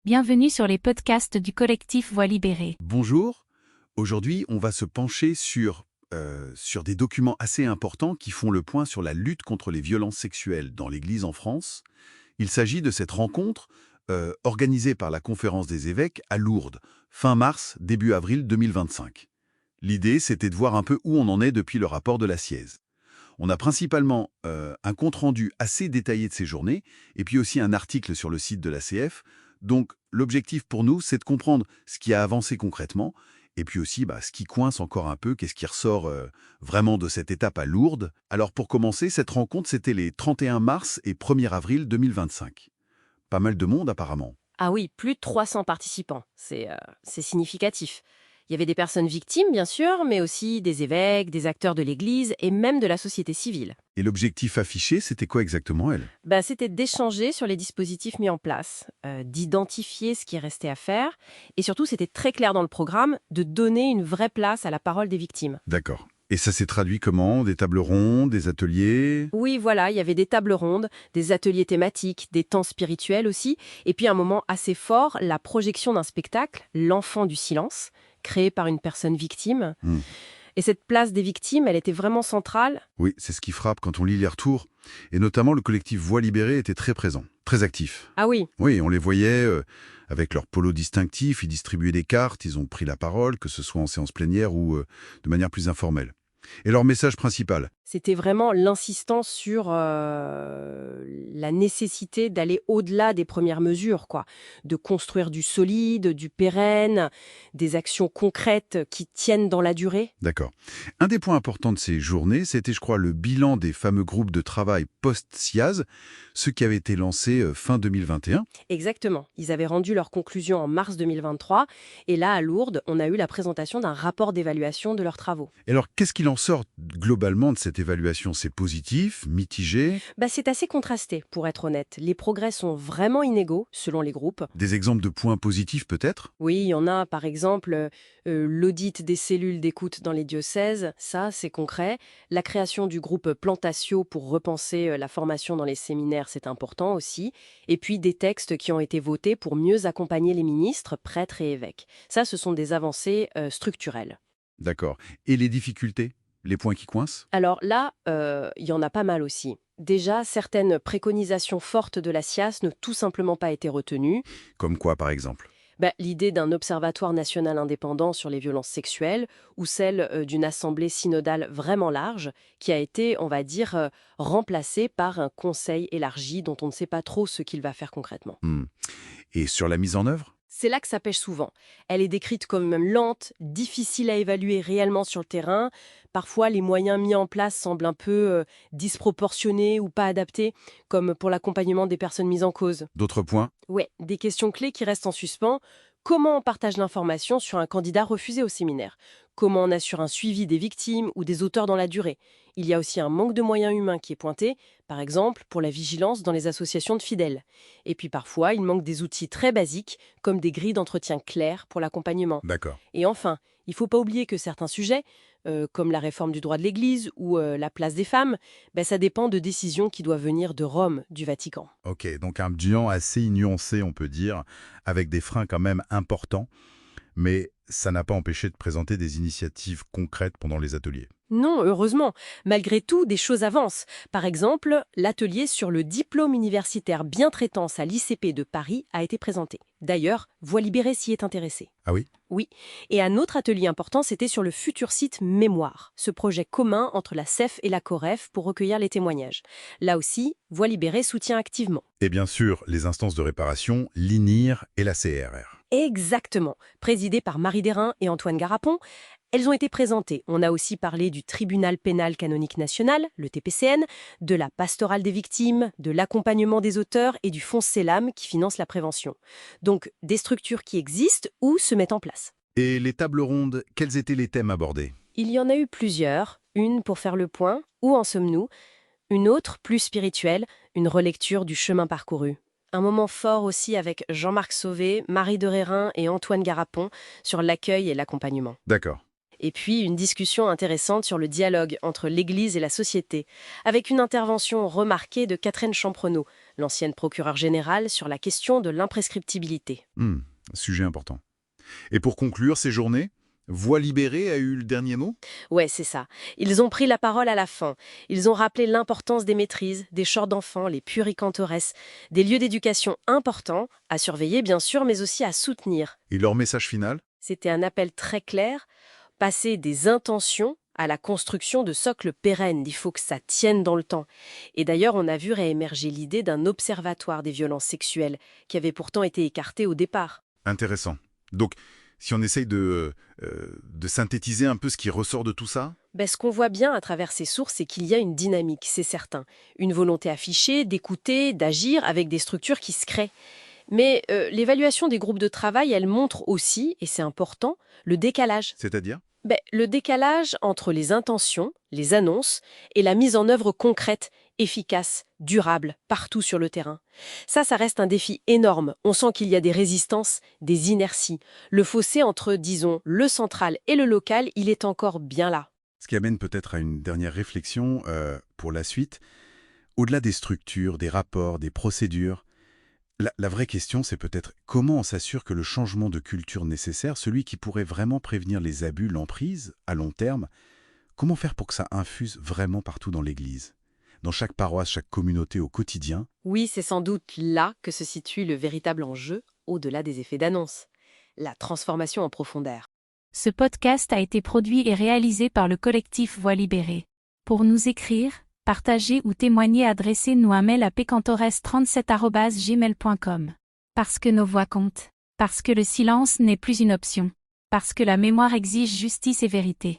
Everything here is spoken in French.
Bienvenue sur les podcasts du collectif Voix libérée. Bonjour, aujourd'hui on va se pencher sur des documents assez importants qui font le point sur la lutte contre les violences sexuelles dans l'Église en France. Il s'agit de cette rencontre organisée par la Conférence des évêques à Lourdes, fin mars, début avril 2025. L'idée, c'était de voir un peu où on en est depuis le rapport de la Sièze. On a principalement un compte-rendu assez détaillé de ces journées, et puis aussi un article sur le site de l'ACF. Donc, l'objectif pour nous, c'est de comprendre ce qui a avancé concrètement, et puis aussi ce qui coince encore un peu, qu'est-ce qui ressort vraiment de cette étape à Lourdes. Alors pour commencer, cette rencontre, c'était les 31 mars et 1er avril 2025. Pas mal de monde apparemment. Ah oui, plus de 300 participants. C'est significatif. Il y avait des personnes victimes, bien sûr, mais aussi des évêques, des acteurs de l'Église et même de la société civile. Et l'objectif affiché, c'était quoi exactement, elle? C'était d'échanger sur les dispositifs mis en place, d'identifier ce qui restait à faire, et surtout, c'était très clair dans le programme, de donner une vraie place à la parole des victimes. D'accord. Et ça s'est traduit comment? Des tables rondes, des ateliers? Oui, voilà, il y avait des tables rondes, des ateliers thématiques, des temps spirituels aussi, et puis un moment assez fort, la projection d'un spectacle, L'Enfant du silence, créé par une personne victime. Et cette place des victimes, elle était vraiment centrale. Oui, c'est ce qui frappe quand on lit les retours. Et notamment, le collectif Voix libérée était très présent, très actif. Ah oui, Oui, on les voyait avec leur polo distinctif, ils distribuaient des cartes, ils ont pris la parole, que ce soit en séance plénière ou de manière plus informelle. Et leur message principal? c'était vraiment l'insistance sur la nécessité d'aller au-delà des premières mesures, quoi. De construire du solide, du pérenne, des actions concrètes qui tiennent dans la durée. D'accord. Un des points importants de ces journées, c'était, je crois, le bilan des fameux groupes de travail post-SIAZ, ceux qui avaient été lancés fin 2021. Exactement. Ils avaient rendu leurs conclusions en mars 2023. Et là, à Lourdes, on a eu la présentation d'un rapport d'évaluation de leurs travaux. Et alors, qu'est-ce qu'il en sort globalement de cette évaluation? C'est positif, mitigé? C'est assez contrasté, pour être honnête. Les progrès sont vraiment inégaux, selon les groupes. Des exemples de points positifs peut-être? Oui, il y en a, par exemple, l'audit des cellules d'écoute dans les diocèses, ça, c'est concret. La création du groupe Plantatio pour repenser la formation dans les séminaires, c'est important aussi. Et puis des textes qui ont été votés pour mieux accompagner les ministres, prêtres et évêques. Ça, ce sont des avancées structurelles. D'accord. Et les difficultés? Les points qui coincent? Alors là, il y en a pas mal aussi. Déjà, certaines préconisations fortes de la SIAZ n'ont tout simplement pas été retenues. Comme quoi, par exemple? L'idée d'un observatoire national indépendant sur les violences sexuelles ou celle d'une assemblée synodale vraiment large qui a été, on va dire, remplacée par un conseil élargi dont on ne sait pas trop ce qu'il va faire concrètement. Et sur la mise en œuvre? C'est là que ça pêche souvent. Elle est décrite comme même lente, difficile à évaluer réellement sur le terrain. Parfois, les moyens mis en place semblent un peu disproportionnés ou pas adaptés, comme pour l'accompagnement des personnes mises en cause. D'autres points? Ouais, des questions clés qui restent en suspens. Comment on partage l'information sur un candidat refusé au séminaire? Comment on assure un suivi des victimes ou des auteurs dans la durée? Il y a aussi un manque de moyens humains qui est pointé, par exemple pour la vigilance dans les associations de fidèles. Et puis parfois, il manque des outils très basiques, comme des grilles d'entretien claires pour l'accompagnement. D'accord. Et enfin, il ne faut pas oublier que certains sujets, comme la réforme du droit de l'Église ou la place des femmes, ça dépend de décisions qui doivent venir de Rome, du Vatican. Ok, donc un bilan assez nuancé, on peut dire, avec des freins quand même importants, mais ça n'a pas empêché de présenter des initiatives concrètes pendant les ateliers. Non, heureusement. Malgré tout, des choses avancent. Par exemple, l'atelier sur le diplôme universitaire bientraitance à l'ICP de Paris a été présenté. D'ailleurs, Voix libérée s'y est intéressée. Ah oui? Oui. Et un autre atelier important, c'était sur le futur site Mémoire, ce projet commun entre la CEF et la COREF pour recueillir les témoignages. Là aussi, Voix libérée soutient activement. Et bien sûr, les instances de réparation, l'INIR et la CRR. Exactement. Présidées par Marie Derain et Antoine Garapon, elles ont été présentées. On a aussi parlé du Tribunal pénal canonique national, le TPCN, de la pastorale des victimes, de l'accompagnement des auteurs et du fonds CELAM qui finance la prévention. Donc, des structures qui existent ou se mettent en place. Et les tables rondes, quels étaient les thèmes abordés? Il y en a eu plusieurs. Une pour faire le point, où en sommes-nous? Une autre, plus spirituelle, une relecture du chemin parcouru. Un moment fort aussi avec Jean-Marc Sauvé, Marie de Rérin et Antoine Garapon sur l'accueil et l'accompagnement. D'accord. Et puis une discussion intéressante sur le dialogue entre l'Église et la société, avec une intervention remarquée de Catherine Champrenault, l'ancienne procureure générale, sur la question de l'imprescriptibilité. Sujet important. Et pour conclure ces journées, Voix libérée a eu le dernier mot? Ouais, c'est ça. Ils ont pris la parole à la fin. Ils ont rappelé l'importance des maîtrises, des chors d'enfants, les puéricantoresses, des lieux d'éducation importants, à surveiller bien sûr, mais aussi à soutenir. Et leur message final? C'était un appel très clair, passer des intentions à la construction de socles pérennes. Il faut que ça tienne dans le temps. Et d'ailleurs, on a vu réémerger l'idée d'un observatoire des violences sexuelles, qui avait pourtant été écarté au départ. Intéressant. Donc, si on essaye de synthétiser un peu ce qui ressort de tout ça? Ce qu'on voit bien à travers ces sources, c'est qu'il y a une dynamique, c'est certain. Une volonté affichée d'écouter, d'agir avec des structures qui se créent. Mais l'évaluation des groupes de travail, elle montre aussi, et c'est important, le décalage. C'est-à-dire? Le décalage entre les intentions, les annonces, et la mise en œuvre concrète, efficace, durable, partout sur le terrain. Ça reste un défi énorme. On sent qu'il y a des résistances, des inerties. Le fossé entre, disons, le central et le local, il est encore bien là. Ce qui amène peut-être à une dernière réflexion pour la suite. Au-delà des structures, des rapports, des procédures, la vraie question, c'est peut-être comment on s'assure que le changement de culture nécessaire, celui qui pourrait vraiment prévenir les abus, l'emprise, à long terme, comment faire pour que ça infuse vraiment partout dans l'Église, dans chaque paroisse, chaque communauté, au quotidien? Oui, c'est sans doute là que se situe le véritable enjeu, au-delà des effets d'annonce. La transformation en profondeur. Ce podcast a été produit et réalisé par le collectif Voix libérée. Pour nous écrire, partager ou témoigner, adressez-nous un mail à pecantores37@gmail.com. Parce que nos voix comptent. Parce que le silence n'est plus une option. Parce que la mémoire exige justice et vérité.